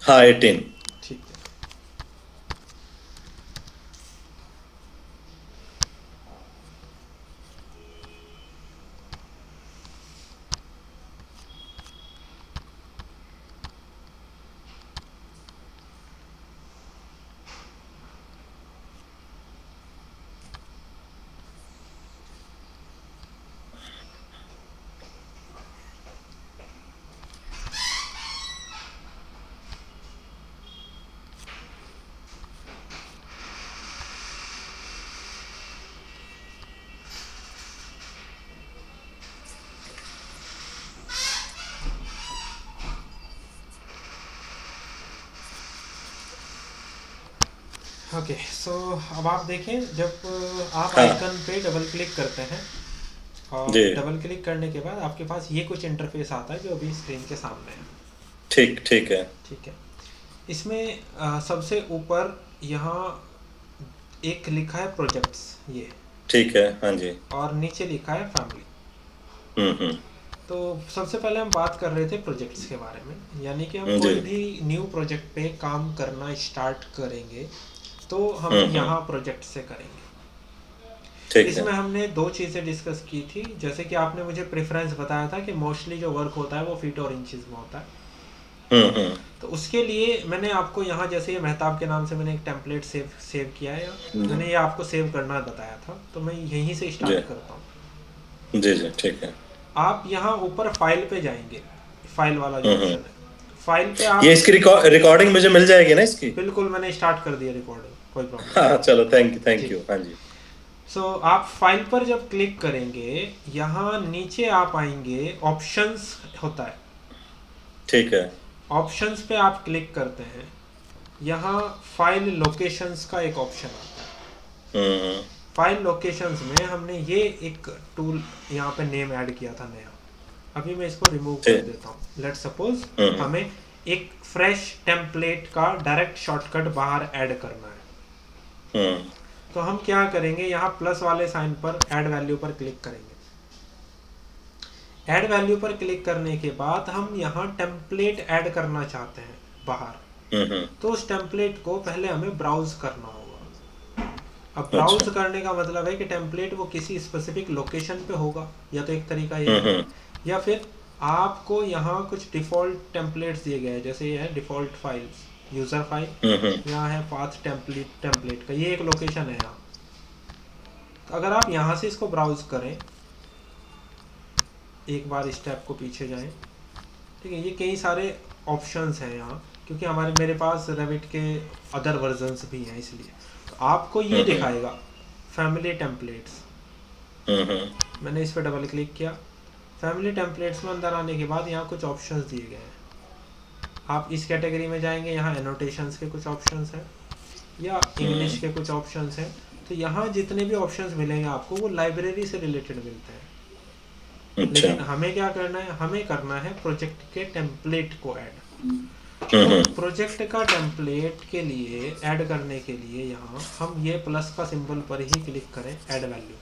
हाँ 18। ठीक है। ओके सो अब आप देखें, जब आप हाँ आइकन पे डबल क्लिक करते हैं जी। और डबल क्लिक करने के बाद आपके पास ये कुछ इंटरफेस आता है जो अभी स्क्रीन के सामने है। ठीक ठीक है। ठीक है। इसमें सबसे ऊपर यहाँ एक लिखा है प्रोजेक्ट्स, ये, ठीक है हाँ जी। और नीचे लिखा है फैमिली। हम्म। तो सबसे पहले हम बात कर रहे थे प्रोजेक्ट्स के बारे में, यानी कि हम जी। कोई भी न्यू प्रोजेक्ट पे काम करना स्टार्ट करेंगे तो हम हम्म। यहाँ प्रोजेक्ट से करेंगे। ठीक है। इसमें हमने दो चीज़ें डिस्कस की थी, जैसे कि आपने मुझे प्रेफरेंस बताया था कि मोस्टली जो वर्क होता है वो फीट और इंचज़ में होता है। हम्म। तो उसके लिए मैंने आपको यहाँ, जैसे ये मेहताब के नाम से मैंने एक टेम्पलेट सेव किया है, या जी मैंने ये आपको सेव करना बताया था, तो मैं यहीं से जी स्टार्ट करता हूँ। जी जी ठीक है। आप यहाँ ऊपर फाइल पे जाएंगे, फाइल वाला जो हम्म। ऑप्शन है, फाइल पे ये आप, इसकी रिकॉर्डिंग मुझे मिल जाएगी ना इसकी? बिल्कुल मैंने स्टार्ट कर दिया रिकॉर्डिंग, कोई प्रॉब्लम हाँ नहीं। चलो थैंक ठीक। यू हाँ जी। सो आप फाइल पर जब क्लिक करेंगे, यहाँ नीचे आप आएंगे, ऑप्शंस होता है। ठीक है। ऑप्शंस पे आप क्लिक करते हैं, यहाँ फाइल लोकेशंस का एक ऑप्शन आता है। हम्म। फाइल लोकेशंस में हमने ये एक टूल यहाँ पे नेम ऐड किया था नया, अभी मैं इसको रिमूव कर ठीक। देता हूँ। लेट्स सपोज हम्म। हमें एक फ्रेश टेम्पलेट का डायरेक्ट शॉर्टकट बाहर ऐड करना है। हम्म। तो हम क्या करेंगे, यहाँ प्लस वाले साइन पर ऐड वैल्यू पर क्लिक करेंगे। ऐड वैल्यू पर क्लिक करने के बाद हम यहाँ टेम्पलेट ऐड करना चाहते हैं बाहर, हम्म। तो उस टेम्पलेट को पहले हमें ब्राउज करना होगा। अब अच्छा। ब्राउज करने का मतलब है कि टेम्पलेट वो किसी स्पेसिफिक लोकेशन पे होगा, या तो एक तरीका ये है, हम्म। या फिर आपको यहाँ कुछ डिफ़ॉल्ट टेम्पलेट्स दिए गए हैं, जैसे ये है डिफ़ॉल्ट फाइल्स, यूज़र हम्म। फाइल, यहाँ है पाथ टेम्पलेट का ये एक लोकेशन है यहाँ। तो अगर आप यहाँ से इसको ब्राउज करें, एक बार स्टेप को पीछे जाएं, ठीक है, ये कई सारे ऑप्शंस हैं यहाँ, क्योंकि हमारे मेरे पास रेविट के अदर वर्जन्स भी हैं, इसलिए तो आपको ये हम्म। दिखाएगा फैमिली टेम्पलेट्स। हम्म। मैंने इस पर डबल क्लिक किया। फैमिली टेम्पलेट्स में अंदर आने के बाद यहाँ कुछ ऑप्शंस दिए गए हैं। आप इस कैटेगरी में जाएंगे, यहाँ एनोटेशंस के कुछ ऑप्शंस हैं, या इंग्लिश के कुछ ऑप्शंस हैं। तो यहाँ जितने भी ऑप्शंस मिलेंगे आपको वो लाइब्रेरी से रिलेटेड मिलते हैं। अच्छा। लेकिन हमें क्या करना है, हमें करना है प्रोजेक्ट के टेम्पलेट को ऐड। तो हम्म। प्रोजेक्ट का टेम्पलेट के लिए ऐड करने के लिए यहाँ हम ये प्लस का सिंबल पर ही क्लिक करें, ऐड वैल्यू।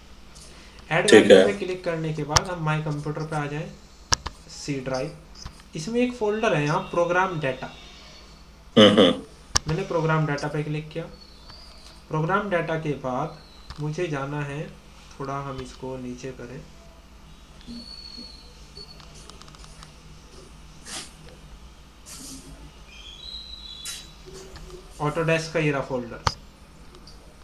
ऐड ठीक वैल्यू है। पे क्लिक करने के बाद हम माई कंप्यूटर पे आ जाएं, सी ड्राइव, इसमें एक फोल्डर है यहाँ प्रोग्राम डाटा। हम्म। मैंने प्रोग्राम डाटा पे क्लिक किया। प्रोग्राम डाटा के बाद मुझे जाना है, थोड़ा हम इसको नीचे करें, ऑटोडेस्क का ये रहा फोल्डर,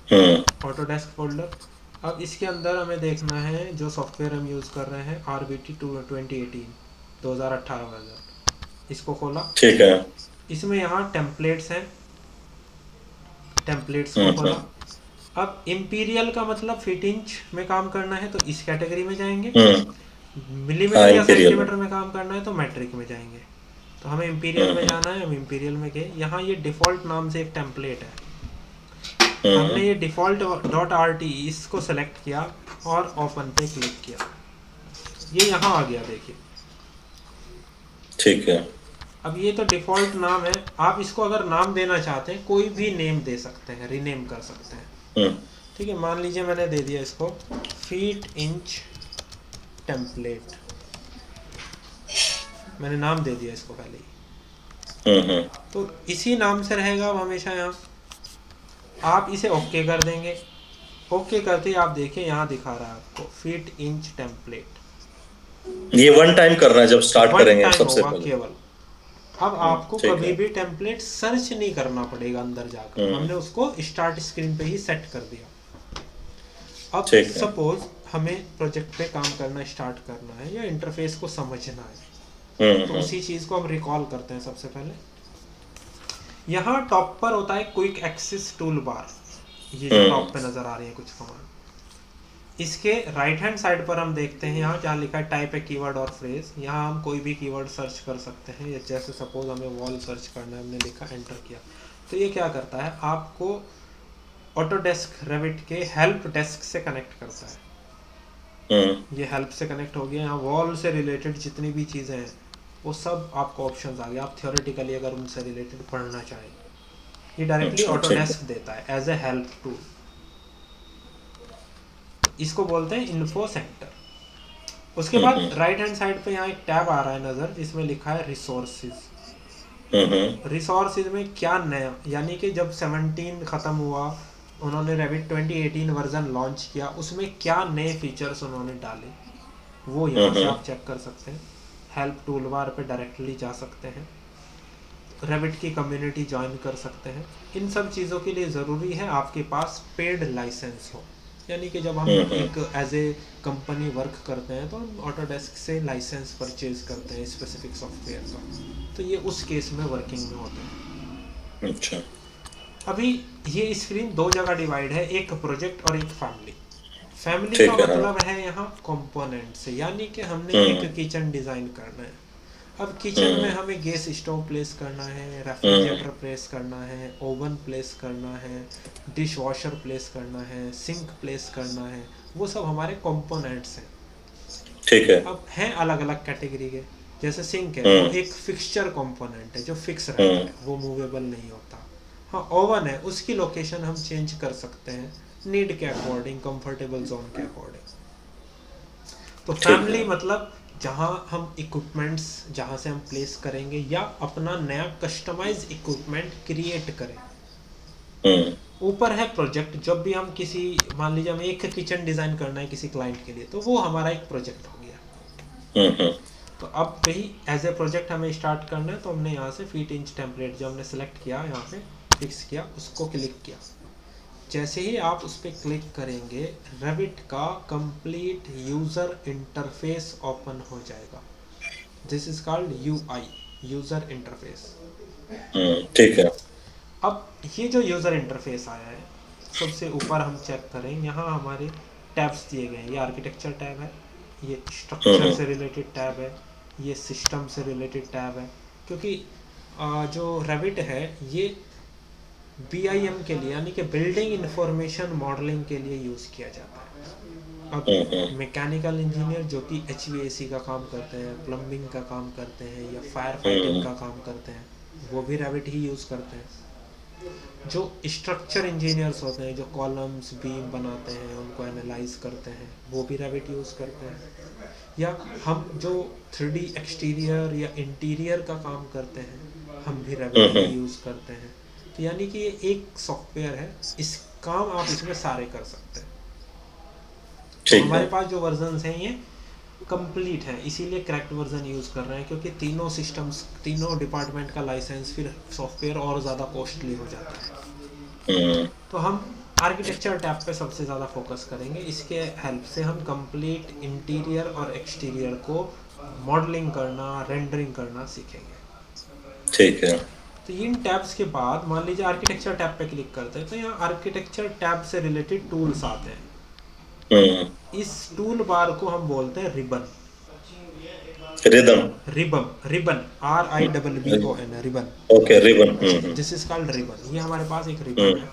हम्म। Autodesk folder. अब इसके अंदर हमें देखना है जो सॉफ्टवेयर हम यूज़ कर रहे हैं, आर बी टी 2018, 2018 वर्जन। इसको खोला। ठीक है। इसमें यहाँ टेम्पलेट्स हैं, टेम्पलेट्स को खोला। हम्म। अब इम्पीरियल का मतलब फीट इंच में काम करना है तो इस कैटेगरी में जाएंगे, हम्म। हाँ मिलीमीटर या इंपीरियल में। सेंटीमीटर में काम करना है तो मैट्रिक में जाएंगे। तो हमें इम्पीरियल में हम्म। जाना है, हम इम्पीरियल में गए। यहाँ ये डिफ़ॉल्ट नाम से एक टेम्पलेट है, हमने हम्म। ये डिफ़ॉल्ट डॉट आर टी इसको सेलेक्ट किया और ओपन पे क्लिक किया। ये यहाँ आ गया, देखिए। ठीक है। अब ये तो डिफ़ॉल्ट नाम है, आप इसको अगर नाम देना चाहते हैं कोई भी नेम दे सकते हैं, रीनेम कर सकते हैं। हम्म। ठीक है, मान लीजिए मैंने दे दिया इसको फीट इंच टेम्पलेट, मैंने नाम दे दिया इसको पहले ही। हम्म तो इसी नाम से रहेगा अब हमेशा यहाँ। आप इसे ओके कर देंगे। ओके करते ही आप देखिए यहाँ दिखा रहा है आपको फीट इंच टेम्पलेट। ये वन टाइम करना है जब स्टार्ट वन करेंगे टाइम सबसे होगा पहले। केवल। अब आपको ठीक कभी है। भी टेम्पलेट सर्च नहीं करना पड़ेगा अंदर जाकर, हम्म हमने उसको स्टार्ट स्क्रीन पे ही सेट कर दिया। अब ठीक है। सपोज हमें प्रोजेक्ट पे काम करना स्टार्ट करना है या इंटरफेस को समझना है, तो हम्म उसी चीज़ को हम रिकॉल करते हैं। सबसे पहले यहाँ टॉप पर होता है क्विक एक्सेस टूल बार, ये जो हम्म टॉप पे नज़र आ रही है कुछ कमांड। इसके राइट हैंड साइड पर हम देखते हैं यहाँ जहाँ लिखा है टाइप ए कीवर्ड और फ्रेज, यहाँ हम कोई भी कीवर्ड सर्च कर सकते हैं। या जैसे सपोज हमें वॉल सर्च करना है, हमने लिखा एंटर किया, तो ये क्या करता है आपको ऑटोडेस्क रेविट के हेल्प डेस्क से कनेक्ट करता है। ये हेल्प से कनेक्ट हो गया। यहाँ वॉल से रिलेटेड जितनी भी चीज़ें हैं वो सब आपको ऑप्शंस आ गए। आप थियोरेटिकली अगर उनसे रिलेटेड पढ़ना चाहें, ये डायरेक्टली अच्छा ठीक है। ऑटोडेस्क देता है एज ए हेल्प टूल। इसको बोलते हैं इन्फो सेक्टर। उसके बाद हम्म राइट हैंड साइड पे यहाँ एक टैब आ रहा है नज़र, जिसमें लिखा है रिसोर्सेज। हम्म रिसोर्सेज में क्या नया, यानी कि जब 17 ख़त्म हुआ, उन्होंने रेविट 2018 वर्जन लॉन्च किया, उसमें क्या नए फीचर्स उन्होंने डाले, वो यहाँ से आप चेक कर सकते हैं। हेल्प टूल बार पे डायरेक्टली जा सकते हैं, रेविट की कम्युनिटी ज्वाइन कर सकते हैं। इन सब चीज़ों के लिए ज़रूरी है आपके पास पेड लाइसेंस हो, यानी कि जब हम एक एज ए कंपनी वर्क करते हैं तो हम ऑटोडेस्क से लाइसेंस परचेज करते हैं स्पेसिफिक सॉफ्टवेयर का, तो ये उस केस में वर्किंग में होते हैं। अच्छा अभी ये स्क्रीन दो जगह डिवाइड है, एक प्रोजेक्ट और एक फैमिली। फैमिली का ठीक है। हाँ। मतलब है यहाँ कंपोनेंट से, यानी कि हमने एक हम्म किचन डिज़ाइन करना है। अब किचन में हम्म हमें गैस स्टोव प्लेस करना है, हम्म रेफ्रिजरेटर प्लेस करना है, ओवन प्लेस करना है, डिश वॉशर प्लेस करना है, सिंक प्लेस करना है, वो सब हमारे कंपोनेंट्स हैं। ठीक है। अब हैं अलग अलग कैटेगरी के। जैसे सिंक है, वो हम्म एक फिक्सचर कंपोनेंट है जो फिक्स रहता हम्म है, वो मूवेबल नहीं होता। हाँ, ओवन है, उसकी लोकेशन हम चेंज कर सकते हैं नीड के अकॉर्डिंग, कंफर्टेबल जोन के अकॉर्डिंग। तो ठीक है। फैमिली मतलब जहाँ हम इक्विपमेंट्स जहाँ से हम प्लेस करेंगे या अपना नया कस्टमाइज इक्विपमेंट क्रिएट करें। हम्म ऊपर है प्रोजेक्ट, जब भी हम किसी, मान लीजिए हमें एक किचन डिज़ाइन करना है किसी क्लाइंट के लिए, तो वो हमारा एक प्रोजेक्ट हो गया। हम्म तो अब वही एज ए प्रोजेक्ट हमें स्टार्ट करना है, तो हमने यहाँ से फीट इंच टेम्पलेट जो हमने सेलेक्ट किया, यहाँ पे फिक्स किया, उसको क्लिक किया। जैसे ही आप उस पर क्लिक करेंगे, रेविट का कंप्लीट यूज़र इंटरफेस ओपन हो जाएगा। This is called UI, user interface. ठीक है। अब ये जो यूज़र इंटरफेस आया है, सबसे ऊपर हम चेक करें, यहाँ हमारे टैब्स दिए गए हैं। ये आर्किटेक्चर टैब है, ये स्ट्रक्चर हम्म से रिलेटेड टैब है, ये सिस्टम से रिलेटेड टैब है। क्योंकि जो रेविट है ये BIM के लिए, यानी कि बिल्डिंग इंफॉर्मेशन मॉडलिंग के लिए यूज़ किया जाता है। अब मैकेनिकल इंजीनियर जो कि HVAC का काम करते हैं, प्लम्बिंग का काम करते हैं या फायर फाइटिंग का काम करते हैं, वो भी रेविट ही यूज़ करते हैं। जो स्ट्रक्चर इंजीनियर्स होते हैं, जो कॉलम्स बीम बनाते हैं, उनको एनालाइज करते हैं, वो भी रेविट यूज़ करते हैं। या हम जो 3D एक्सटीरियर या इंटीरियर का काम करते हैं, हम भी रेविट ही यूज़ करते हैं। तो यानी कि ये एक सॉफ्टवेयर है, इस काम आप इसमें सारे कर सकते हैं। तो ठीक हमारे है। पास जो वर्जन्स हैं ये कंप्लीट है, इसीलिए करेक्ट वर्जन यूज़ कर रहे हैं, क्योंकि तीनों सिस्टम्स, तीनों डिपार्टमेंट का लाइसेंस, फिर सॉफ्टवेयर और ज़्यादा कॉस्टली हो जाता है। तो हम आर्किटेक्चर टैब पे सबसे ज़्यादा फोकस करेंगे। इसके हेल्प से हम कंप्लीट इंटीरियर और एक्सटीरियर को मॉडलिंग करना, रेंडरिंग करना सीखेंगे। ठीक है। तो इन टैब्स के बाद मान लीजिए आर्किटेक्चर टैब पे क्लिक करते हैं, तो यहाँ आर्किटेक्चर टैब से रिलेटेड टूल्स आते हैं। इस टूल बार को हम बोलते हैं ribbon. Rhythm. Ribbon RIBBON, ribbon. Okay ribbon. This is called ribbon. ये हमारे पास एक रिबन है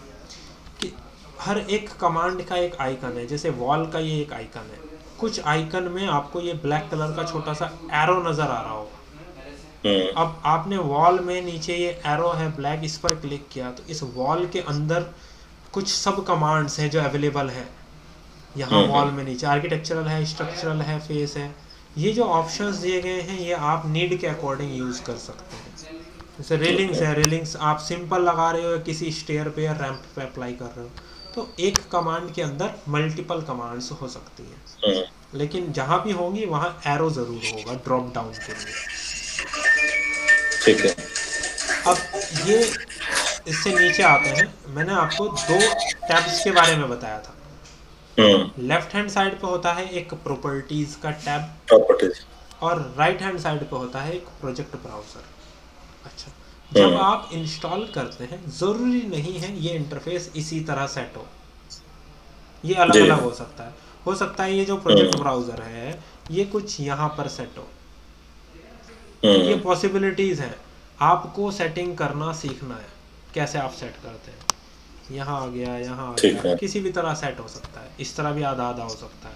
कि हर एक कमांड का एक आइकन है। जैसे वॉल का ये एक आइकन है, कुछ आइकन में आपको ये ब्लैक कलर का छोटा सा एरो नज़र आ रहा होगा। अब आपने वॉल में नीचे ये एरो है ब्लैक, इस पर क्लिक किया, तो इस वॉल के अंदर कुछ सब कमांड्स हैं जो अवेलेबल है। यहाँ वॉल में नीचे आर्किटेक्चरल है, स्ट्रक्चरल है, फेस है। ये जो ऑप्शंस दिए गए हैं ये आप नीड के अकॉर्डिंग यूज़ कर सकते हैं। जैसे रेलिंग्स ओके। है, रेलिंग्स आप सिंपल लगा रहे हो या किसी स्टेयर पे या रैंप पे अप्लाई कर रहे हो, तो एक कमांड के अंदर मल्टीपल कमांड्स हो सकती हैं, हम्म, लेकिन जहाँ भी होंगी वहाँ एरो ज़रूर होगा ड्रॉप डाउन के लिए। ठीक है। अब ये इससे नीचे आते हैं, मैंने आपको दो टैब्स के बारे में बताया था। हम्म। लेफ्ट हैंड साइड पे होता है एक प्रॉपर्टीज़ का टैब, प्रॉपर्टीज। और राइट हैंड साइड पे होता है एक प्रोजेक्ट ब्राउज़र। अच्छा, जब हम्म। आप इंस्टॉल करते हैं ज़रूरी नहीं है ये इंटरफेस इसी तरह सेट हो, ये अलग जी। अलग हो सकता है ये जो प्रोजेक्ट हम्म। ब्राउज़र है ये कुछ यहाँ पर सेट हो, ये हम्म। पॉसिबिलिटीज़ हैं। आपको सेटिंग करना सीखना है, कैसे आप सेट करते हैं। यहाँ आ गया, यहाँ आ ठीक गया, है। किसी भी तरह सेट हो सकता है, इस तरह भी आधा आधा हो सकता है,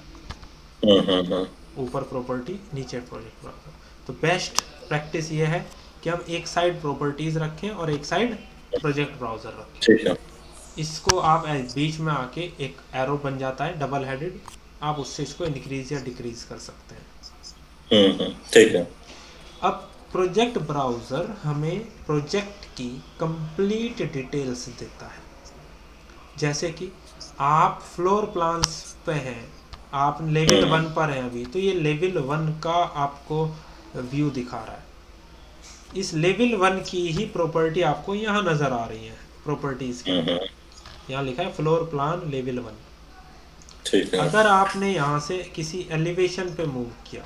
हम्म। ऊपर प्रॉपर्टी नीचे प्रोजेक्ट ब्राउज़र। तो बेस्ट प्रैक्टिस ये है कि हम एक साइड प्रॉपर्टीज़ रखें और एक साइड प्रोजेक्ट ब्राउज़र रखें। ठीक है। इसको आप बीच में आके एक एरो बन जाता है डबल हेडेड, आप उससे इसको इंक्रीज या डिक्रीज कर सकते हैं। ठीक है। अब प्रोजेक्ट ब्राउज़र हमें प्रोजेक्ट की कंप्लीट डिटेल्स देता है, जैसे कि आप फ्लोर प्लान्स पे हैं, आप लेवल हम्म। 1 पर हैं अभी, तो ये लेवल 1 का आपको व्यू दिखा रहा है। इस लेवल 1 की ही प्रॉपर्टी आपको यहाँ नज़र आ रही है प्रॉपर्टीज़ के हम्म। अंदर, यहाँ लिखा है फ्लोर प्लान लेवल 1। ठीक है। अगर आपने यहाँ से किसी एलिवेशन पे मूव किया,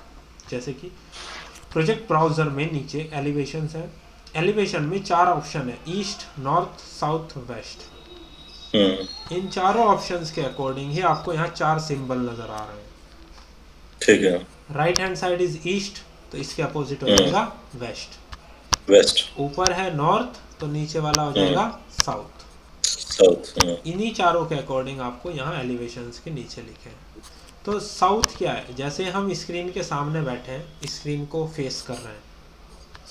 जैसे कि प्रोजेक्ट ब्राउज़र में नीचे एलिवेशन है, एलिवेशन में 4 ऑप्शन है, ईस्ट, नॉर्थ, साउथ, वेस्ट। हम्म। इन चारों ऑप्शंस के अकॉर्डिंग ही आपको यहाँ 4 सिंबल नज़र आ रहे हैं। ठीक है। Right hand side is east, तो इसके अपोजिट हो हम्म। जाएगा वेस्ट। वेस्ट। ऊपर है नॉर्थ, तो नीचे वाला हो हम्म। जाएगा साउथ। साउथ। इन्हीं चारों के अकॉर्डिंग आपको यहाँ एलिवेशंस के नीचे लिखे हैं। तो साउथ क्या है, जैसे हम स्क्रीन के सामने बैठे हैं, स्क्रीन को फेस कर रहे हैं,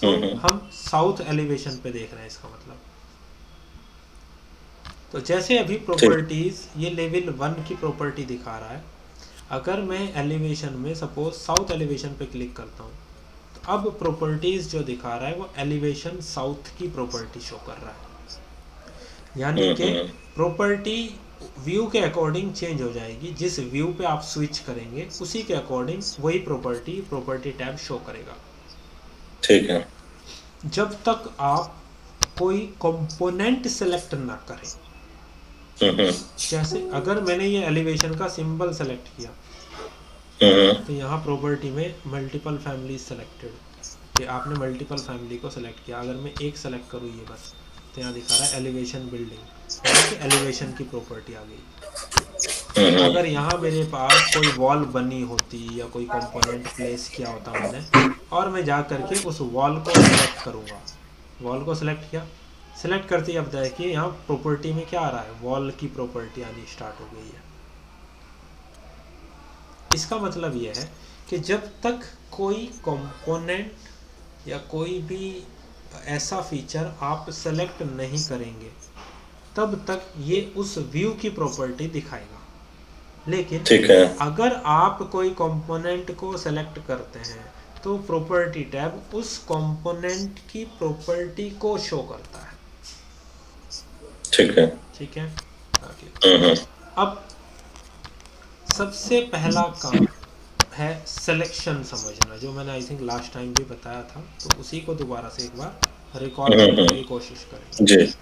सो हम्म। हम साउथ एलिवेशन पे देख रहे हैं, इसका मतलब। तो जैसे अभी ठीक। प्रॉपर्टीज़ ये लेवल 1 की प्रॉपर्टी दिखा रहा है, अगर मैं एलिवेशन में सपोज साउथ एलिवेशन पे क्लिक करता हूँ, तो अब प्रॉपर्टीज़ जो दिखा रहा है वो एलिवेशन साउथ की प्रॉपर्टी शो कर रहा है, यानी कि हम्म। प्रॉपर्टी व्यू के अकॉर्डिंग चेंज हो जाएगी। जिस व्यू पे आप स्विच करेंगे उसी के अकॉर्डिंग वही प्रॉपर्टी टैब शो करेगा। ठीक है। जब तक आप कोई कंपोनेंट सेलेक्ट ना करें, हम्म। जैसे अगर मैंने ये एलिवेशन का सिंबल सेलेक्ट किया, हम्म। तो यहाँ प्रॉपर्टी में मल्टीपल फैमिली सेलेक्टेड, कि आपने मल्टीपल फैमिली को सेलेक्ट किया। अगर मैं एक सेलेक्ट करूँ ये बस, तो यहाँ दिखा रहा है एलिवेशन बिल्डिंग, यानी कि एलिवेशन की प्रॉपर्टी आ गई। हम्म। अगर यहाँ मेरे पास कोई वॉल बनी होती या कोई कंपोनेंट प्लेस किया होता मैंने, और मैं जा करके उस वॉल को सिलेक्ट करूँगा, वॉल को सिलेक्ट किया, सिलेक्ट करते ही अब देखिए यहाँ प्रॉपर्टी में क्या आ रहा है, वॉल की प्रॉपर्टी आनी स्टार्ट हो गई है। इसका मतलब यह है कि जब तक कोई कंपोनेंट या कोई भी ऐसा फीचर आप सेलेक्ट नहीं करेंगे, तब तक ये उस व्यू की प्रॉपर्टी दिखाएगा। लेकिन ठीक है। अगर आप कोई कंपोनेंट को सेलेक्ट करते हैं, तो प्रॉपर्टी टैब उस कंपोनेंट की प्रॉपर्टी को शो करता है। ठीक है। ठीक है, आगे। हम्म। अब सबसे पहला काम है सिलेक्शन समझना, जो मैंने आई थिंक लास्ट टाइम भी बताया था, तो उसी को दोबारा से एक बार रिकॉल करने की कोशिश करेंगे। जी।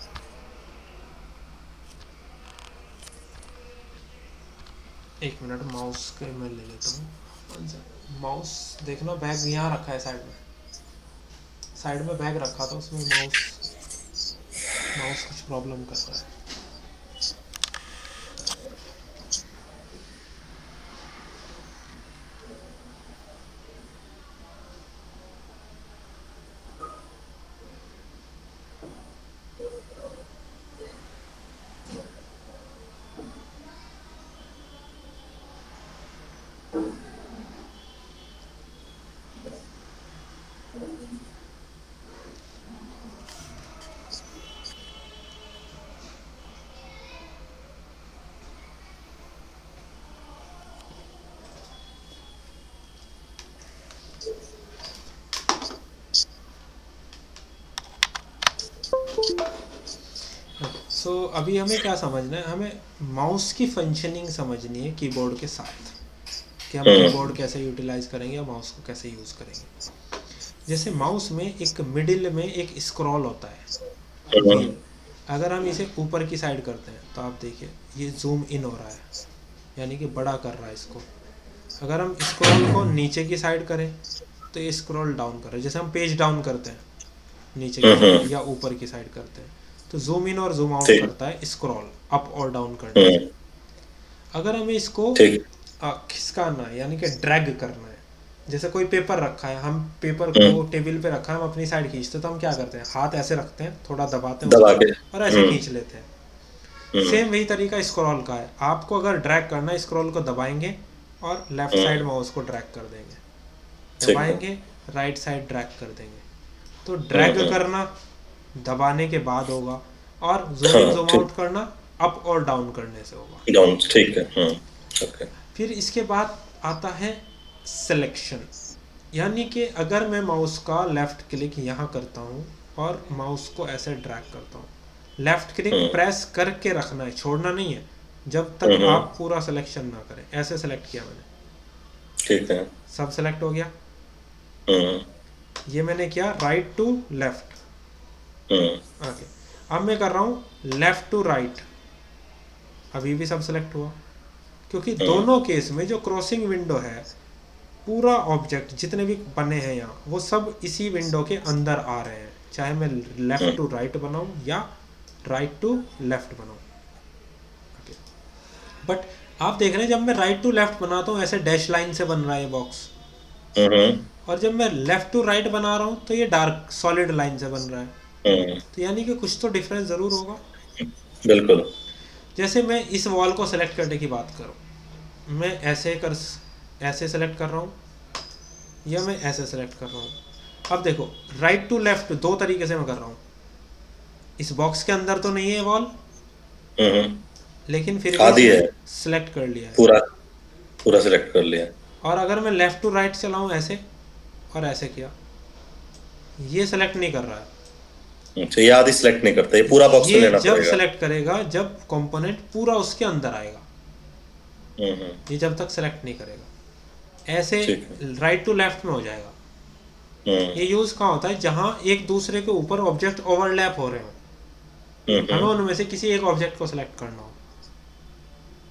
एक मिनट, माउस के मैं ले लेता हूँ। माउस देखना, बैग यहाँ रखा है साइड में, साइड में बैग रखा था, उसमें माउस कुछ प्रॉब्लम कर रहा है। सो अभी हमें क्या समझना है, हमें माउस की फंक्शनिंग समझनी है कीबोर्ड के साथ, कि हम कीबोर्ड कैसे यूटिलाइज करेंगे या माउस को कैसे यूज़ करेंगे। जैसे माउस में एक मिडिल में एक स्क्रॉल होता है व्हील, अगर हम इसे ऊपर की साइड करते हैं तो आप देखिए ये जूम इन हो रहा है, यानी कि बड़ा कर रहा है इसको। अगर हम स्क्रॉल को नीचे की साइड करें तो ये स्क्रॉल डाउन कर रहा है, जैसे हम पेज डाउन करते हैं नीचे की साइड या ऊपर की साइड करते हैं, तो जूम इन और जूम आउट ठीक। करता है स्क्रॉल अप और डाउन करने से। अगर हमें इसको ठीक। खिसकाना है यानी कि ड्रैग करना है, जैसे कोई पेपर रखा है, हम पेपर को टेबल पे रखा है, हम अपनी साइड खींचते हैं, तो हम क्या करते हैं, हाथ ऐसे रखते हैं, थोड़ा दबाते हैं दबा ऊपर के। और ऐसे खींच लेते हैं। सेम वही तरीका स्क्रॉल का है, आपको अगर ड्रैग करना है स्क्रॉल को दबाएंगे और लेफ्ट साइड माउस को ड्रैग कर देंगे, ठीक है। दबाएंगे राइट साइड ड्रैग कर देंगे। तो ड्रैग करना दबाने के बाद होगा और जूम इन हाँ, जूम ठीक। आउट करना अप और डाउन करने से होगा। डाउन, ठीक है। ओके। फिर इसके बाद आता है सिलेक्शन, यानी कि अगर मैं माउस का लेफ़्ट क्लिक यहाँ करता हूँ और माउस को ऐसे ड्रैग करता हूँ, लेफ़्ट क्लिक प्रेस करके रखना है, छोड़ना नहीं है जब तक आप पूरा सिलेक्शन ना करें। ऐसे सेलेक्ट किया मैंने, ठीक है। सब सेलेक्ट हो गया। ये मैंने किया राइट टू लेफ़्ट, ओके। अब मैं कर रहा हूँ लेफ़्ट टू राइट, अभी भी सब सेलेक्ट हुआ, क्योंकि दोनों केस में जो क्रॉसिंग विंडो है, पूरा ऑब्जेक्ट जितने भी बने हैं यहाँ वो सब इसी विंडो के अंदर आ रहे हैं, चाहे मैं लेफ़्ट टू राइट बनाऊँ या राइट टू लेफ़्ट बनाऊँ। बट आप देख रहे हैं जब मैं राइट टू लेफ़्ट बनाता हूँ ऐसे डैश लाइन से बन रहा है ये बॉक्स, और जब मैं लेफ़्ट टू राइट बना रहा हूँ तो ये डार्क सॉलिड लाइन से बन रहा है। तो यानी कि कुछ तो डिफरेंस ज़रूर होगा। बिल्कुल। जैसे मैं इस वॉल को सेलेक्ट करने की बात करूँ, मैं ऐसे सेलेक्ट कर रहा हूँ या मैं ऐसे सेलेक्ट कर रहा हूँ। अब देखो राइट टू लेफ़्ट दो तरीके से मैं कर रहा हूँ, इस बॉक्स के अंदर तो नहीं है वॉल, लेकिन फिर भी आधी इसे है, सेलेक्ट कर लिया है। पूरा पूरा सिलेक्ट कर लिया। और अगर मैं लेफ़्ट टू राइट चलाऊँ ऐसे और ऐसे किया, ये सेलेक्ट नहीं कर रहा है। अच्छा, ये आधी सिलेक्ट नहीं करता, ये पूरा बॉक्स में ये लेना जब पड़ेगा। सेलेक्ट करेगा जब कंपोनेंट पूरा उसके अंदर आएगा, ये जब तक सेलेक्ट नहीं करेगा। ऐसे ठीक है। राइट टू लेफ्ट में हो जाएगा। ये यूज़ कहाँ होता है, जहाँ एक दूसरे के ऊपर ऑब्जेक्ट ओवरलैप हो रहे हो, हमें उनमें से किसी एक ऑब्जेक्ट को सेलेक्ट करना हो,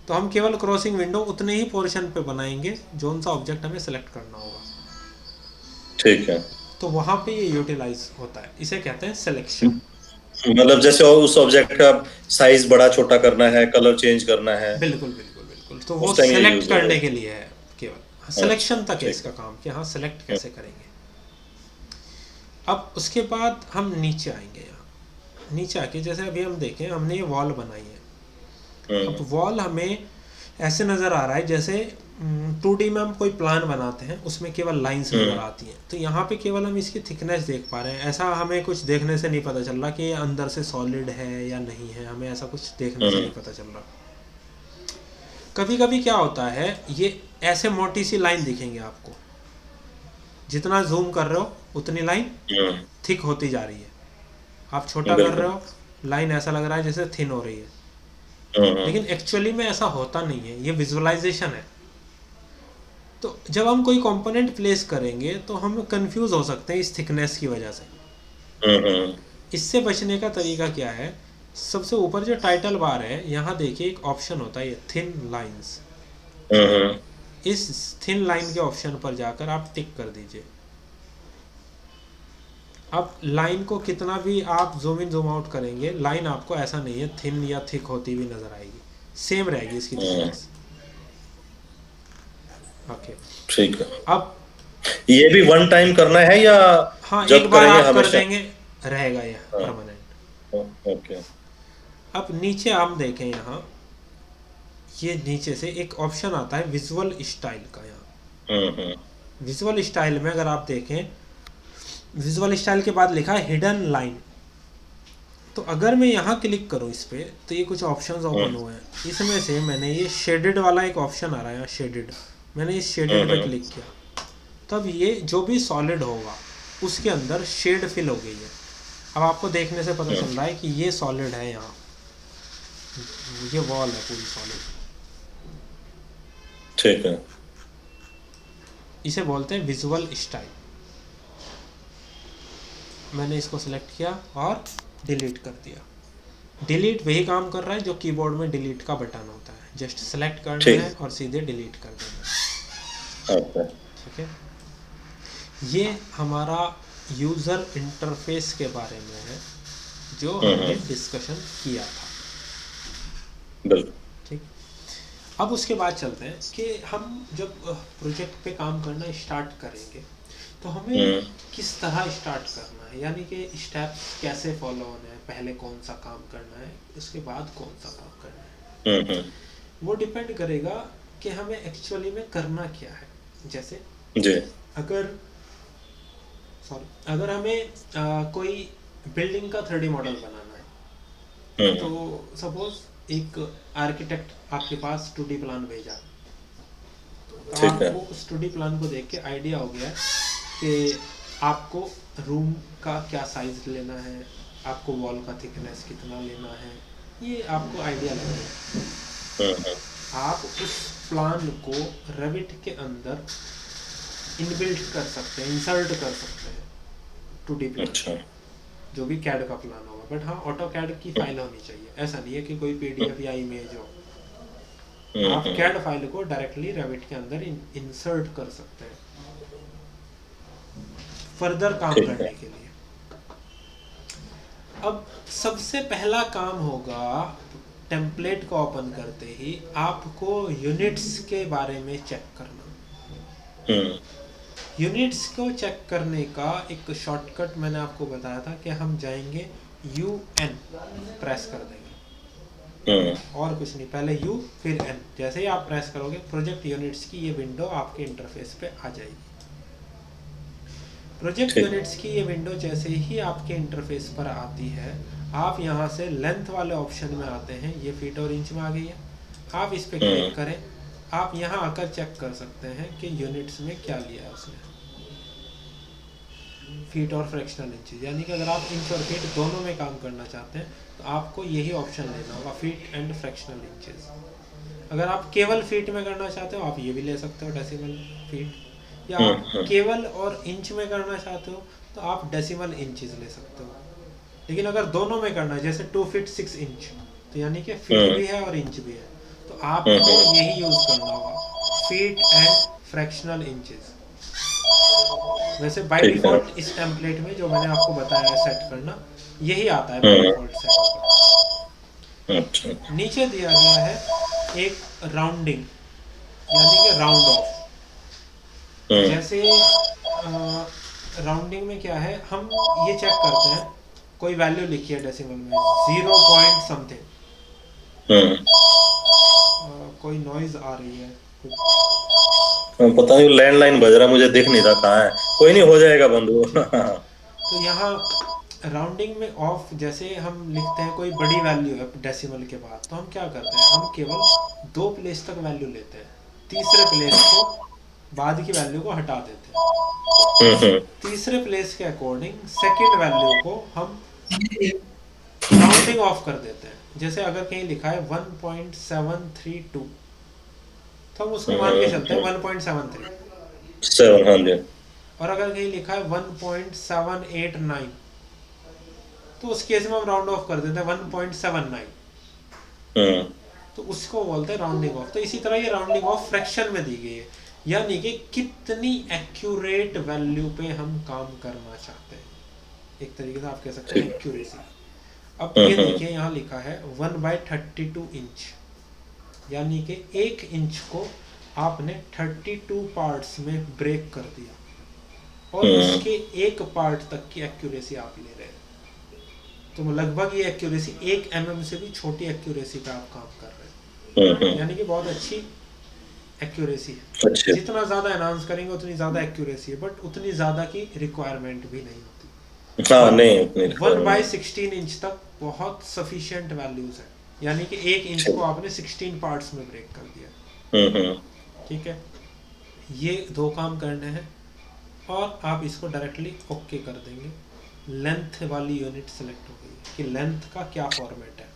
तो हम केवल क्रॉसिंग विंडो उतने ही पोर्शन पे बनाएंगे जो सा ऑब्जेक्ट हमें सेलेक्ट करना होगा। ठीक है। तो वहाँ पे ये यूटिलाइज होता है, इसे कहते हैं सिलेक्शन। मतलब जैसे उस ऑब्जेक्ट का साइज बड़ा छोटा करना है, कलर चेंज करना है, बिल्कुल बिल्कुल बिल्कुल, तो वो उस टाइम ये सेलेक्ट यूज करने होगा। के लिए है केवल, अच्छा, सिलेक्शन तक है ठीक। इसका काम कि हाँ सेलेक्ट कैसे करेंगे। अब उसके बाद हम नीचे आएंगे, यहाँ नीचे आके जैसे अभी हम देखें हमने ये वॉल बनाई है। अब वॉल हमें ऐसे नज़र आ रहा है जैसे 2D में हम कोई प्लान बनाते हैं उसमें केवल लाइंस नज़र आती हैं, तो यहाँ पे केवल हम इसकी थिकनेस देख पा रहे हैं। ऐसा हमें कुछ देखने से नहीं पता चल रहा कि ये अंदर से सॉलिड है या नहीं है, हमें ऐसा कुछ देखने से नहीं पता चल रहा। कभी कभी क्या होता है, ये ऐसे मोटी सी लाइन दिखेंगे आपको, जितना जूम कर रहे हो उतनी लाइन थिक होती जा रही है, आप छोटा कर रहे हो लाइन ऐसा लग रहा है जैसे थिन हो रही है, लेकिन एक्चुअली में ऐसा होता नहीं है, ये विजुअलाइजेशन है। तो जब हम कोई कंपोनेंट प्लेस करेंगे तो हम कंफ्यूज हो सकते हैं इस थिकनेस की वजह से। इससे बचने का तरीका क्या है, सबसे ऊपर जो टाइटल बार है यहाँ देखिए एक ऑप्शन होता है ये थिन लाइंस, इस थिन लाइन के ऑप्शन पर जाकर आप टिक कर दीजिए। अब लाइन को कितना भी आप जूम इन जूम आउट करेंगे, लाइन आपको ऐसा नहीं है थिन या थिक होती हुई नजर आएगी, सेम रहेगी इसकी थिकनेस। ओके, ठीक है। अब ये भी वन टाइम करना है या हाँ जब एक बार करेंगे आप कर हमेशा? देंगे रहेगा यह परमानेंट। ओके। अब नीचे आप देखें यहाँ, ये नीचे से एक ऑप्शन आता है विजुअल स्टाइल का। यहाँ विजुअल स्टाइल में अगर आप देखें, विजुअल स्टाइल के बाद लिखा है हिडन लाइन। तो अगर मैं यहाँ क्लिक करूँ इस पर तो ये कुछ ऑप्शंस ओपन हुए हैं, इसमें से मैंने ये शेडेड वाला एक ऑप्शन आ रहा है यहाँ शेडेड, मैंने इस शेडेड पे क्लिक किया, तब ये जो भी सॉलिड होगा उसके अंदर शेड फिल हो गई है। अब आपको देखने से पता चल रहा है कि ये सॉलिड है, यहाँ ये वॉल है पूरी सॉलिड, ठीक है। इसे बोलते हैं विजुअल स्टाइल। मैंने इसको सेलेक्ट किया और डिलीट कर दिया। डिलीट वही काम कर रहा है जो कीबोर्ड में डिलीट का बटन होता है, जस्ट सेलेक्ट करना है ठीक। और सीधे डिलीट कर देना है। ओके। ठीक है, ये हमारा यूज़र इंटरफेस के बारे में है जो हमने डिस्कशन किया था। बिल्कुल। ठीक, अब उसके बाद चलते हैं कि हम जब प्रोजेक्ट पे काम करना स्टार्ट करेंगे तो हमें किस तरह स्टार्ट करना है, यानी कि स्टेप्स कैसे फॉलो होने हैं, पहले कौन सा काम करना है, उसके बाद कौन सा काम करना है। वो डिपेंड करेगा कि हमें एक्चुअली में करना क्या है। जैसे जी। अगर हमें कोई बिल्डिंग का 3D मॉडल बनाना है, तो सपोज एक आर्किटेक्ट आपके पास 2D प्लान भेजा, तो आपको उस 2D प्लान को देख के आइडिया हो गया कि आपको रूम का क्या साइज लेना है, आपको वॉल का थिकनेस कितना लेना है, ये आपको आइडिया लग गया। आप उस प्लान को रेविट के अंदर इनबिल्ट कर सकते हैं, इंसर्ट कर सकते हैं 2D प्लान। अच्छा। जो भी कैड का प्लान होगा, बट हाँ ऑटो कैड की फाइल होनी चाहिए, ऐसा नहीं है कि कोई PDF या इमेज हो। आप कैड फाइल को डायरेक्टली रेविट के अंदर इंसर्ट कर सकते हैं फर्दर काम करने के लिए। अब सबसे पहला काम होगा, टेम्पलेट को ओपन करते ही आपको यूनिट्स के बारे में चेक करना। यूनिट्स को चेक करने का एक शॉर्टकट मैंने आपको बताया था कि हम जाएंगे UN प्रेस कर देंगे, और कुछ नहीं, पहले U फिर N। जैसे ही आप प्रेस करोगे प्रोजेक्ट यूनिट्स की ये विंडो आपके इंटरफेस पे आ जाएगी। प्रोजेक्ट यूनिट्स की ये विंडो जैसे ही आपके इंटरफेस पर आती है, आप यहाँ से लेंथ वाले ऑप्शन में आते हैं, ये फीट और इंच में आ गई है, आप इस पे क्लिक करें। आप यहाँ आकर चेक कर सकते हैं कि यूनिट्स में क्या लिया है उसने, फीट और फ्रैक्शनल इंचेस। यानी कि अगर आप इंच और फीट दोनों में काम करना चाहते हैं तो आपको यही ऑप्शन लेना होगा, फीट एंड फ्रैक्शनल इंचेस। अगर आप केवल फीट में करना चाहते हो आप ये भी ले सकते हो, डेसिमल फीट, या आप केवल और इंच में करना चाहते हो तो आप डेसिमल इंचेस ले सकते हो। लेकिन अगर दोनों में करना है, जैसे 2 फीट 6 इंच, तो यानी कि फीट भी है और इंच भी है, तो आपको यही यूज करना होगा, फीट एंड फ्रैक्शनल इंचेस। वैसे बाय डिफॉल्ट इस टेम्पलेट में जो मैंने आपको बताया सेट करना, यही आता है बाय डिफॉल्ट सेट होकर। अच्छा। नीचे दिया गया है एक राउंडिंग, यानी कि राउंड ऑफ। जैसे राउंडिंग में क्या है, हम ये चेक करते हैं, कोई वैल्यू लिखी है डेसिमल में 0 पॉइंट समथिंग, कोई नॉइज आ रही है पता नहीं, लैंडलाइन बज रहा, मुझे दिख नहीं रहा कहाँ है। कोई नहीं, हो जाएगा बंद वो। तो यहाँ राउंडिंग में ऑफ, जैसे हम लिखते हैं कोई बड़ी वैल्यू है डेसिमल के बाद, तो हम क्या करते हैं, हम केवल 2 प्लेस तक वैल्यू लेते हैं, तीसरे प्लेस को, बाद की वैल्यू को हटा देते हैं। तीसरे प्लेस के अकॉर्डिंग सेकंड वैल्यू को हम राउंडिंग ऑफ कर देते हैं। जैसे अगर कहीं लिखा है 1.732, तो हम उसको मान के चलते हैं 1.73। हाँ जी। और अगर कहीं लिखा है 1.789, तो उस केस में हम राउंड ऑफ कर देते हैं 1.79, तो उसको बोलते हैं राउंडिंग ऑफ। तो इसी तरह ये राउंडिंग ऑफ फ्रैक्शन में दी गई है, यानी कि कितनी एक्यूरेट वैल्यू पे हम काम करना चाहते हैं, एक तरीके से आप कह सकते हैं एक्यूरेसी। अब ये देखिए यहाँ लिखा है 1/32 इंच, यानी कि 1 इंच को आपने 32 पार्ट्स में ब्रेक कर दिया, और उसके एक पार्ट तक की एक्यूरेसी आप ले रहे हैं। तो लगभग ये एक्यूरेसी 1 mm से भी छोटी एक्यूरेसी पे आप काम कर रहे हैं, यानी कि बहुत अच्छी एक्यूरेसी है। जितना ज़्यादा एनहांस करेंगे उतनी ज़्यादा एक्यूरेसी है, बट उतनी ज़्यादा की रिक्वायरमेंट भी नहीं होती। हाँ, नहीं, 1/16 इंच तक बहुत सफिशिएंट वैल्यूज है, यानी कि 1 इंच को आपने 16 पार्ट्स में ब्रेक कर दिया। ठीक है, ये 2 काम करने हैं और आप इसको डायरेक्टली ओके कर देंगे। लेंथ वाली यूनिट सेलेक्ट हो गई है कि लेंथ का क्या फॉर्मेट है।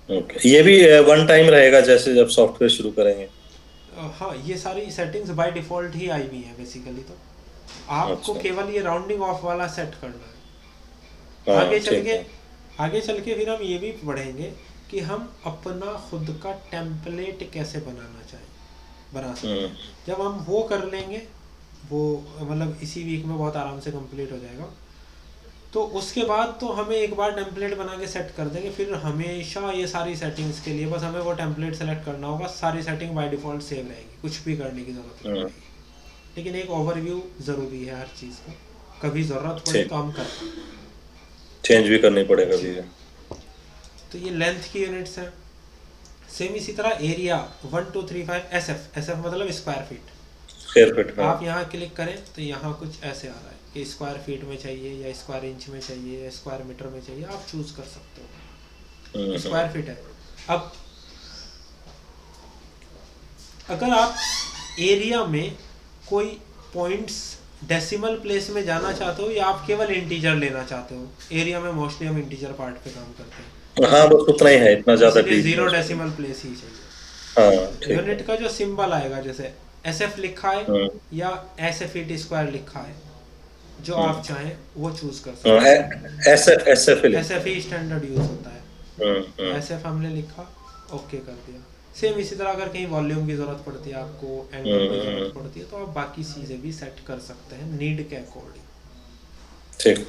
ओके, ये भी वन टाइम रहेगा जैसे जब सॉफ्टवेयर शुरू करेंगे? हाँ, ये सारी सेटिंग्स बाय डिफ़ॉल्ट ही आई हुई हैं बेसिकली। तो आपको अच्छा। केवल ये राउंडिंग ऑफ वाला सेट करना है। आगे हाँ चल ठीक के है। आगे चल के फिर हम ये भी पढ़ेंगे कि हम अपना खुद का टेम्पलेट कैसे बना सकते हम्म हैं। जब हम वो कर लेंगे, वो मतलब इसी वीक में बहुत आराम से कंप्लीट हो जाएगा, तो उसके बाद तो हमें एक बार टेम्पलेट बना के सेट कर देंगे, फिर हमेशा ये सारी सेटिंग्स के लिए बस हमें वो टेम्पलेट सेलेक्ट करना होगा, सारी सेटिंग बाय डिफ़ॉल्ट सेव रहेगी, कुछ भी करने की ज़रूरत नहीं हम्म, पड़ेगी। लेकिन एक ओवरव्यू ज़रूरी है हर चीज़ का, कभी ज़रूरत पड़े ठीक, तो हम कर पाएँ। चेंज भी करनी पड़ेगा जी। भी। तो ये लेंथ की यूनिट्स हैं। सेम इसी तरह एरिया 1235 SF, SF मतलब स्क्वायर फीट। स्क्वायर फीट, हाँ। आप यहाँ क्लिक करें तो यहाँ कुछ ऐसे आ रहा है कि स्क्वायर फीट में चाहिए या स्क्वायर इंच में चाहिए या स्क्वायर मीटर में चाहिए, आप चूज़ कर सकते हो। हम्म। स्क्वायर फीट है। अब अगर आप एरिया में कोई पॉइंट्स डेसिमल प्लेस में जाना चाहते हो या आप केवल इंटीजर लेना चाहते हो, एरिया में मोस्टली हम इंटीजर पार्ट पे काम करते हैं, हाँ बस उतना ही है, इतना ज्यादा इसीलिए डीप में ज़ीरो उसमें। डेसिमल प्लेस ही चाहिए। हाँ ठीक है। यूनिट का जो सिंबल आएगा, जैसे SF लिखा है हम्म या ऐसे फीट स्क्वायर लिखा है, जो आप हम्म चाहें वो चूज़ कर सकते एस एफ हैं। लिखते SF हैं। ही स्टैंडर्ड यूज़ होता है। तो हम्म। SF हमने लिखा, ओके कर दिया। सेम इसी तरह अगर कहीं वॉल्यूम की ज़रूरत पड़ती है, आपको एंगल की ज़रूरत हम्म, पड़ती है, तो आप बाकी चीज़ें भी सेट कर सकते हैं नीड के अकॉर्डिंग। ठीक।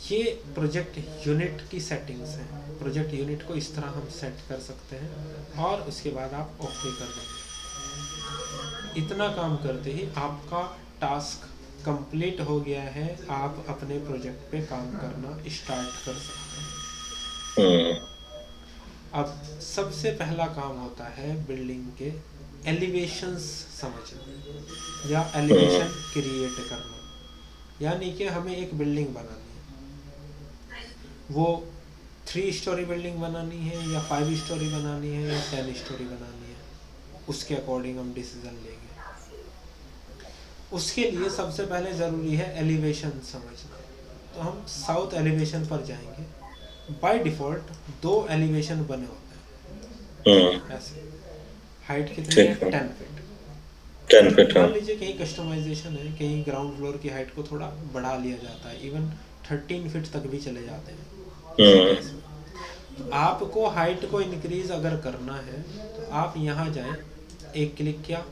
ये प्रोजेक्ट यूनिट की सेटिंग्स हैं। प्रोजेक्ट यूनिट को इस तरह हम सेट कर सकते हैं और उसके बाद आप ओके कर देंगे। इतना काम करते ही आपका टास्क कंप्लीट हो गया है, आप अपने प्रोजेक्ट पे काम करना स्टार्ट कर सकते हैं। हम्म अब सबसे पहला काम होता है बिल्डिंग के एलिवेशंस समझना या हम्म एलिवेशन क्रिएट करना। यानी कि हमें एक बिल्डिंग बनानी है, वो 3 स्टोरी बिल्डिंग बनानी है या 5 स्टोरी बनानी है या 10 स्टोरी बनानी है, उसके अकॉर्डिंग हम डिसीजन लेंगे। उसके लिए सबसे पहले ज़रूरी है एलिवेशन समझना। तो हम साउथ एलिवेशन पर जाएंगे। बाय डिफ़ॉल्ट 2 एलिवेशन बने होते हम्म, हैं ऐसे। हाइट कितनी है? ठीक है। 10 फीट। 10 फीट, हाँ। मान लीजिए कहीं कस्टमाइजेशन है, कहीं ग्राउंड फ्लोर की हाइट को थोड़ा बढ़ा लिया जाता है, इवन 13 फीट तक भी चले जाते हैं किसी हम्म केस में। तो आपको हाइट को इंक्रीज अगर करना है तो आप यहाँ जाएं, एक क्लिक किया,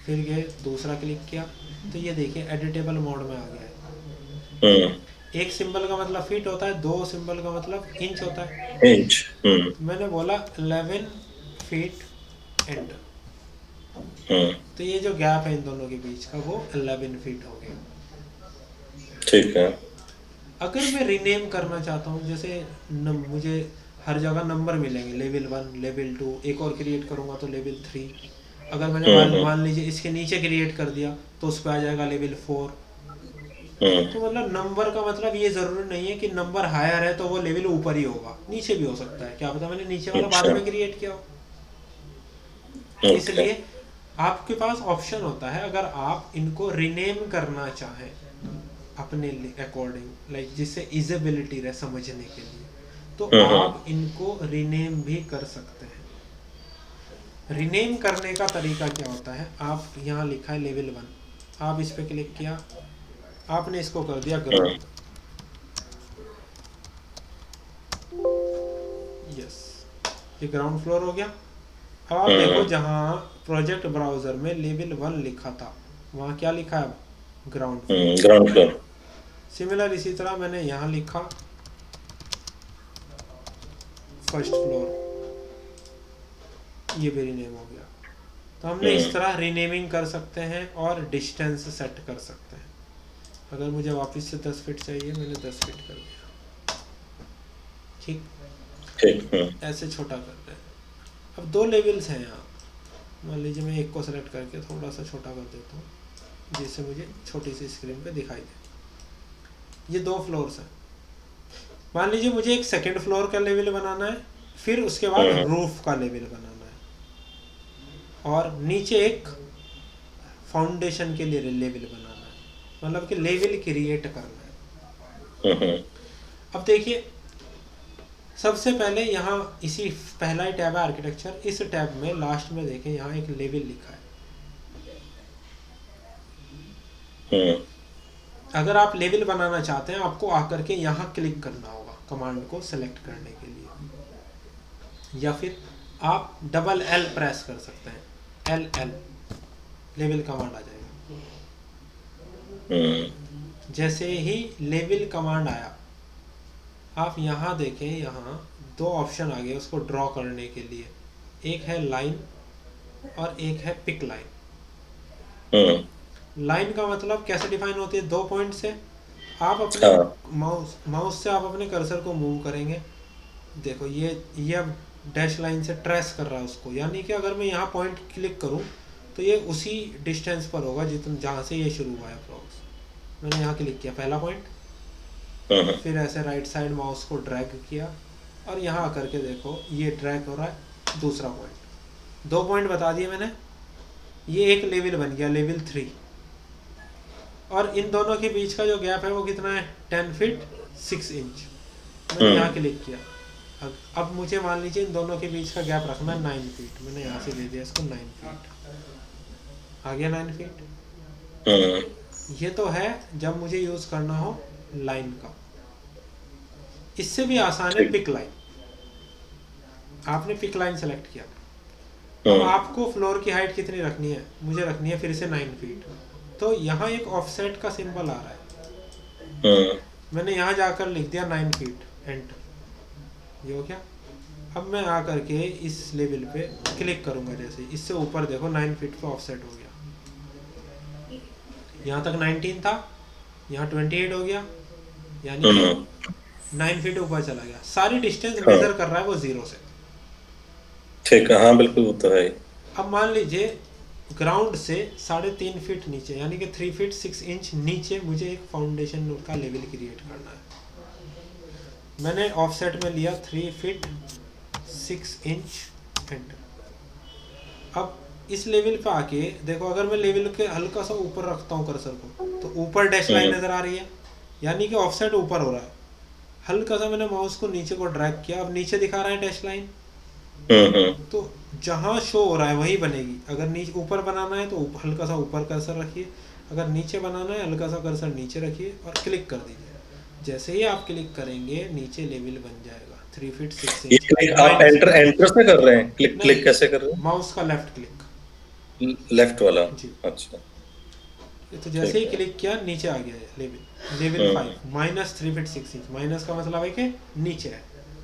फिर ये दूसरा क्लिक किया, तो ये देखिए एडिटेबल मोड में आ गया है। हम्म एक सिंबल का मतलब फीट होता है, 2 सिंबल का मतलब इंच होता है। इंच। तो मैंने बोला 11 फीट, एंटर। हम्म, तो ये जो गैप है इन दोनों के बीच का, वो 11 फीट हो गया। ठीक है। अगर मैं रीनेम करना चाहता हूँ, जैसे मुझे हर जगह नंबर मिलेंगे, लेवल 1, लेवल 2, एक और क्रिएट करूँगा तो लेवल 3। अगर मैंने हम्म मान लीजिए इसके नीचे क्रिएट कर दिया तो उस पर आ जाएगा लेवल 4। हम्म, तो मतलब नंबर का मतलब ये ज़रूरी नहीं है कि नंबर हायर है तो वो लेवल ऊपर ही होगा, नीचे भी हो सकता है, क्या पता मैंने नीचे वाला बाद अच्छा। में क्रिएट किया हो। ओके। इसलिए आपके पास ऑप्शन होता है, अगर आप इनको रीनेम करना चाहें अपने अकॉर्डिंग, लाइक जिससे इजेबिलिटी रहे समझने के लिए, तो हम्म, आप इनको रीनेम भी कर सकते हैं। रीनेम करने का तरीका क्या होता है, आप यहाँ लिखा है लेवल 1, आप इस पर क्लिक किया, आपने इसको कर दिया हम्म ग्राउंड। यस, ये ग्राउंड फ्लोर हो गया। अब आप देखो हम्म जहाँ प्रोजेक्ट ब्राउज़र में लेवल 1 लिखा था, वहाँ क्या लिखा है? Ground floor. Ground floor. Similar इसी तरह मैंने यहाँ लिखा फर्स्ट फ्लोर, ये भी रीनेम हो गया। तो हमने इस तरह रीनेमिंग कर सकते हैं और डिस्टेंस सेट कर सकते हैं। अगर मुझे वापस से 10 फीट चाहिए, मैंने 10 फीट कर दिया। ठीक, ठीक। ऐसे छोटा कर रहे हैं। अब 2 लेवल्स हैं यहाँ। मान लीजिए मैं एक को सेलेक्ट करके थोड़ा सा छोटा कर देता हूँ, जिससे मुझे छोटी सी स्क्रीन पे दिखाई दे। ये 2 फ्लोर्स हैं। मान लीजिए मुझे एक सेकंड फ्लोर का लेवल बनाना है, फिर उसके बाद रूफ का लेवल बनाना है, और नीचे एक फाउंडेशन के लिए लेवल बनाना है, मतलब कि लेवल क्रिएट करना है। हम्म। अब देखिए, सबसे पहले यहाँ इसी पहला ही टैब है आर्किटेक्चर, इस टैब में लास्ट में देखें यहाँ एक लेवल लिखा है। हम्म। अगर आप लेवल बनाना चाहते हैं आपको आकर के यहाँ क्लिक करना होगा कमांड को सेलेक्ट करने के लिए, या फिर आप डबल एल प्रेस कर सकते हैं, एल एल लेवल कमांड आ जाएगा। जैसे ही लेवल कमांड आया, आप यहाँ देखें, यहाँ दो ऑप्शन आ गए उसको ड्रॉ करने के लिए, एक है लाइन और एक है पिक लाइन। लाइन का मतलब कैसे डिफाइन होती है, 2 पॉइंट से आप अपने हाँ। माउस से आप अपने कर्सर को मूव करेंगे। देखो ये अब डैश लाइन से ट्रेस कर रहा है उसको, यानी कि अगर मैं यहाँ पॉइंट क्लिक करूँ तो ये उसी डिस्टेंस पर होगा जितना जहाँ से ये शुरू हुआ है अप्रॉक्स। मैंने यहाँ क्लिक किया पहला पॉइंट, फिर ऐसे राइट साइड माउस को ड्रैग किया और यहाँ आकर के देखो ये ड्रैग हो रहा है दूसरा पॉइंट। 2 पॉइंट बता दिए मैंने, ये एक लेवल बन गया, लेवल 3। और इन दोनों के बीच का जो गैप है वो कितना है, 10 फीट 6 इंच। मैंने यहाँ क्लिक किया। अब मुझे मान लीजिए इन दोनों के बीच का गैप रखना है 9 फीट। मैंने यहाँ से ले दिया इसको 9 फीट, आ गया 9 फीट। ये तो है जब मुझे यूज़ करना हो लाइन का। इससे भी आसान है पिक लाइन। आपने पिक लाइन सेलेक्ट किया, अब आपको फ्लोर की हाइट कितनी रखनी है, मुझे रखनी है फिर से 9 फीट। तो यहाँ एक ऑफसेट का सिंबल आ रहा है, मैंने यहाँ जाकर लिख दिया 9 फीट, एंटर। ये हो गया। अब मैं आकर के इस लेवल पे क्लिक करूँगा, जैसे इससे ऊपर देखो 9 फीट पे ऑफसेट हो गया। यहाँ तक 19 था, यहाँ 28 हो गया, यानी कि 9 फीट ऊपर चला गया। सारी डिस्टेंस मेजर कर रहा है वो 0 से। ठीक है, हाँ बिल्कुल वो तो है। अब मान लीजिए ग्राउंड से 3.5 फीट नीचे, यानी कि 3 फीट 6 इंच नीचे मुझे एक फाउंडेशन का लेवल क्रिएट करना है। मैंने ऑफसेट में लिया 3 फीट 6 इंच, एंटर। अब इस लेवल पे आके देखो, अगर मैं लेवल के हल्का सा ऊपर रखता हूँ कर्सर को तो ऊपर डैश लाइन नजर आ रही है, यानी कि ऑफसेट ऊपर हो रहा है। हल्का सा मैंने माउस को नीचे को ड्रैग किया, अब नीचे दिखा रहा है डैश लाइन। तो जहाँ शो हो रहा है वही बनेगी। अगर नीचे ऊपर बनाना है तो हल्का सा ऊपर कर्सर रखिए, अगर नीचे बनाना है हल्का सा कर्सर नीचे रखिए और क्लिक कर दीजिए। जैसे ही आप क्लिक करेंगे नीचे लेवल बन जाएगा 3 फीट 6 ये इंच। क्लिक आप एंटर से कर रहे हैं? क्लिक कैसे कर रहे हैं? माउस का लेफ्ट क्लिक, लेफ्ट वाला? जी। अच्छा, तो जैसे ही क्लिक किया नीचे आ गया है level 5 minus 3 feet 6 inch. Minus का मतलब है कि नीचे है,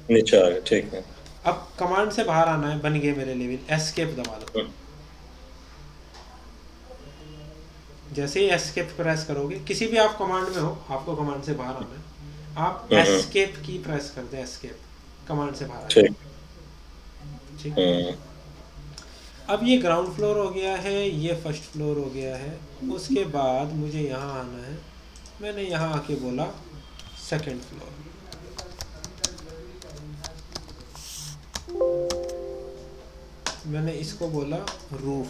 नीचे आ गया, ठीक है। अब कमांड से बाहर आना है, बन गए मेरे लेवल। एस्केप दबा दो। जैसे ही एस्केप प्रेस करोगे, किसी भी आप कमांड में हो, आपको कमांड से बाहर आना है, आप एस्केप की प्रेस कर दे, एस्केप कमांड से बाहर आए। ठीक। अब ये ग्राउंड फ्लोर हो गया है, ये फर्स्ट फ्लोर हो गया है। उसके बाद मुझे यहाँ आना है, मैंने यहाँ आके बोला सेकंड फ्लोर। मैंने इसको बोला रूफ।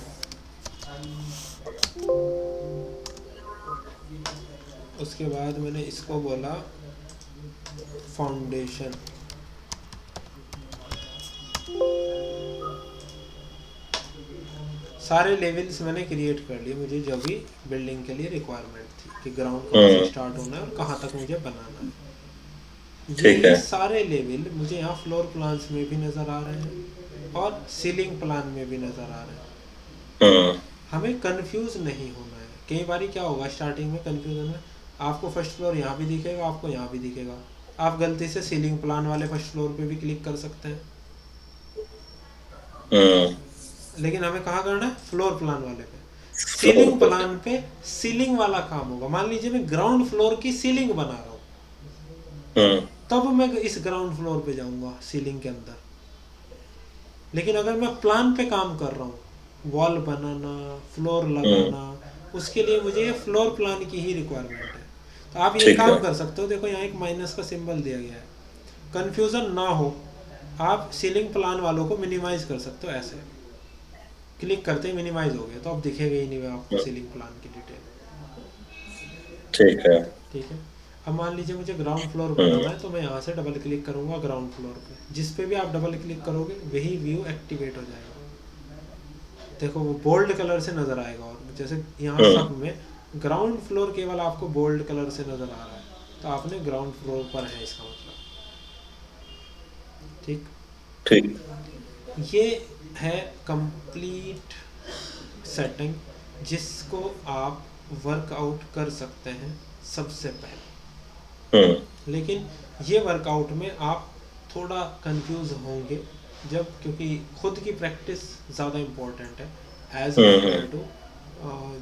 उसके बाद मैंने इसको बोला फाउंडेशन। सारे लेवल्स मैंने क्रिएट कर लिए, मुझे जो भी बिल्डिंग के लिए रिक्वायरमेंट थी कि ग्राउंड कहाँ से स्टार्ट होना है और कहाँ तक मुझे बनाना है। ये सारे लेवल मुझे यहाँ फ्लोर प्लान्स में भी नज़र आ रहे हैं और सीलिंग प्लान में भी नज़र आ रहे हैं। हमें कंफ्यूज नहीं होना है। कई बार क्या होगा स्टार्टिंग में कंफ्यूज होना है, आपको फर्स्ट फ्लोर यहाँ भी दिखेगा, आपको यहाँ भी दिखेगा। आप गलती से सीलिंग प्लान वाले फर्स्ट फ्लोर पे भी क्लिक कर सकते हैं, लेकिन हमें कहाँ करना है, फ्लोर प्लान वाले पे। सीलिंग प्लान पे सीलिंग वाला काम होगा। मान लीजिए मैं ग्राउंड फ्लोर की सीलिंग बना रहा हूँ, तब मैं इस ग्राउंड फ्लोर पे जाऊंगा सीलिंग के अंदर। लेकिन अगर मैं प्लान पे काम कर रहा हूँ, वॉल बनाना, फ्लोर लगाना, उसके लिए मुझे ये फ्लोर प्लान की ही रिक्वायरमेंट है। तो आप ये काम कर सकते हो। देखो यहाँ एक माइनस का सिंबल दिया गया है, कंफ्यूजन ना हो, आप सीलिंग प्लान वालों को मिनिमाइज कर सकते हो। ऐसे क्लिक करते ही मिनिमाइज हो गया, तो अब दिखेगा ही नहीं आपको सीलिंग प्लान की डिटेल। ठीक है। ठीक है। अब मान लीजिए मुझे ग्राउंड फ्लोर हम्म बनाना है, तो मैं यहाँ से डबल क्लिक करूँगा ग्राउंड फ्लोर पे, जिस पे भी आप डबल क्लिक करोगे वही व्यू एक्टिवेट हो जाएगा। देखो वो बोल्ड कलर से नज़र आएगा, और जैसे यहाँ हम्म सब में ग्राउंड फ्लोर केवल आपको बोल्ड कलर से नज़र आ रहा है, तो आपने ग्राउंड फ्लोर पर है इसका मतलब। ठीक, ठीक। ये है कंप्लीट सेटिंग जिसको आप वर्कआउट कर सकते हैं सबसे पहले। लेकिन ये वर्कआउट में आप थोड़ा कंफ्यूज होंगे जब, क्योंकि खुद की प्रैक्टिस ज़्यादा इम्पोर्टेंट है एज कम्पेयर टू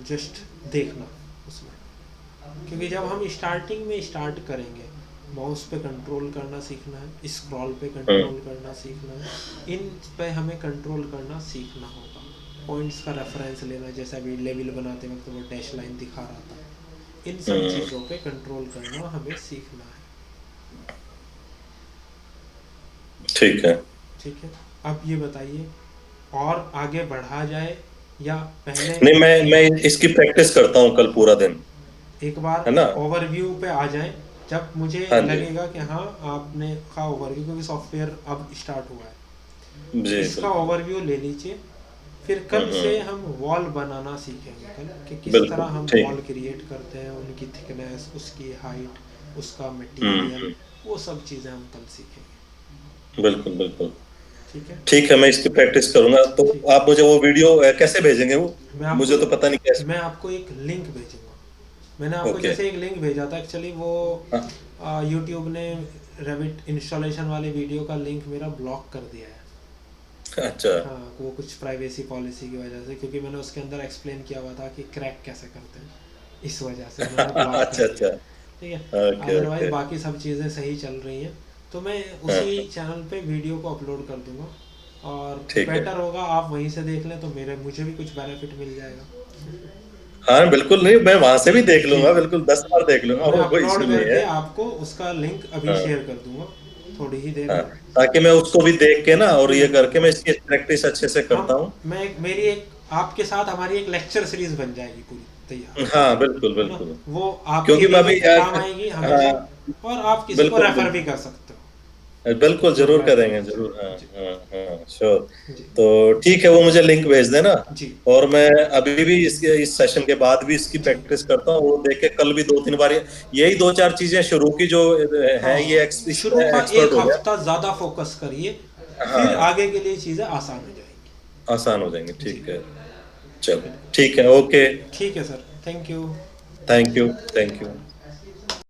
जस्ट देखना उसमें। क्योंकि जब हम स्टार्टिंग में स्टार्ट करेंगे, माउस पे कंट्रोल करना सीखना है, स्क्रॉल पे कंट्रोल करना सीखना है, इन पे हमें कंट्रोल करना सीखना होगा। पॉइंट्स का रेफरेंस लेना, जैसा अभी लेवल बनाते वक्त वो डैश लाइन दिखा रहा था, इन सब चीज़ों पे कंट्रोल करना हमें सीखना है। ठीक है। ठीक है, अब ये बताइए और आगे बढ़ा जाए या पहले नहीं, मैं इसकी प्रैक्टिस करता हूँ कल पूरा दिन, एक बार है ना? ओवरव्यू पे आ जाए, जब मुझे हाँ जी। लगेगा कि हाँ आपने का ओवरव्यू, क्योंकि सॉफ्टवेयर अब स्टार्ट हुआ है, तो जी इसका बिल्कुल। ओवरव्यू ले लीजिए। फिर कल से हम वॉल बनाना सीखेंगे कल, कि किस तरह बिल्कुल हम ठीक। वॉल क्रिएट करते हैं, उनकी थिकनेस, उसकी हाइट, उसका मटेरियल, हम्म। वो सब चीज़ें हम कल सीखेंगे। बिल्कुल बिल्कुल। ठीक है, ठीक है, मैं इसकी प्रैक्टिस करूंगा। तो ठीक आप मुझे वो वीडियो कैसे भेजेंगे वो? मैं आपको मुझे तो पता नहीं कैसे। मैं आपको एक लिंक भेजूंगा। मैंने आपको ओके। जैसे एक लिंक भेजा था, एक्चुअली वो हाँ। यूट्यूब ने रेविट इंस्टॉलेशन वाले वीडियो का लिंक मेरा ब्लॉक कर दिया है। अच्छा। हाँ, वो कुछ प्राइवेसी पॉलिसी की वजह से, क्योंकि मैंने उसके अंदर एक्सप्लेन किया हुआ था कि क्रैक कैसे करते हैं, इस वजह से उन्होंने ब्लॉक कर अच्छा दिया। अच्छा। ठीक है, ओके अदरवाइज ओके। बाकी सब चीज़ें सही चल रही हैं, तो मैं हाँ उसी हाँ, चैनल पे वीडियो को अपलोड कर दूंगा, और ठीक है। बेटर होगा आप वहीं से देख लें, तो मुझे भी कुछ बेनिफिट मिल जाएगा। हाँ बिल्कुल, नहीं मैं वहां से भी देख जी, लूंगा, बिल्कुल 10 बार देख लूंगा, मैं वो कोई अपलोड इशू नहीं करके है। आपको उसका लिंक अभी हाँ शेयर कर दूंगा थोड़ी ही देर हाँ, में। ताकि मैं उसको भी देख के ना और ये बिल्कुल करके मैं बिल्कुल, इसकी प्रैक्टिस अच्छे से करता हम हूँ। मैं मेरी एक आपके साथ हमारी एक लेक्चर सीरीज बन जाएगी पूरी तैयार, हाँ बिल्कुल है ना? बिल्कुल। वो आपके क्योंकि मैं लिए भी अभी काम आएगी हमेशा, हाँ और आप किसी को बिल्कुल रेफर भी कर सकते हो बिल्कुल जो जरूर मैं करेंगे, बताऊँ। जरूर। हाँ जी हाँ हाँ, श्योर। जी तो ठीक है, वो मुझे लिंक भेज देना। जी और मैं अभी भी इसके इस सेशन के बाद भी इसकी जी। प्रैक्टिस करता हूँ, वो देख के कल भी 2-3 बार यही 2-4 चीजें शुरू की जो है, ये हाँ, शुरू का एक्सपर्ट एक हो गया। हफ्ता ज़्यादा फोकस करिए, फिर हाँ, आगे के लिए चीज़ें आसान हो जाएंगी। आसान हो जाएंगे। जी, ठीक है, चलो बिल्कुल। ठीक है, ओके। ठीक है sir, thank you. Thank you. Thank you.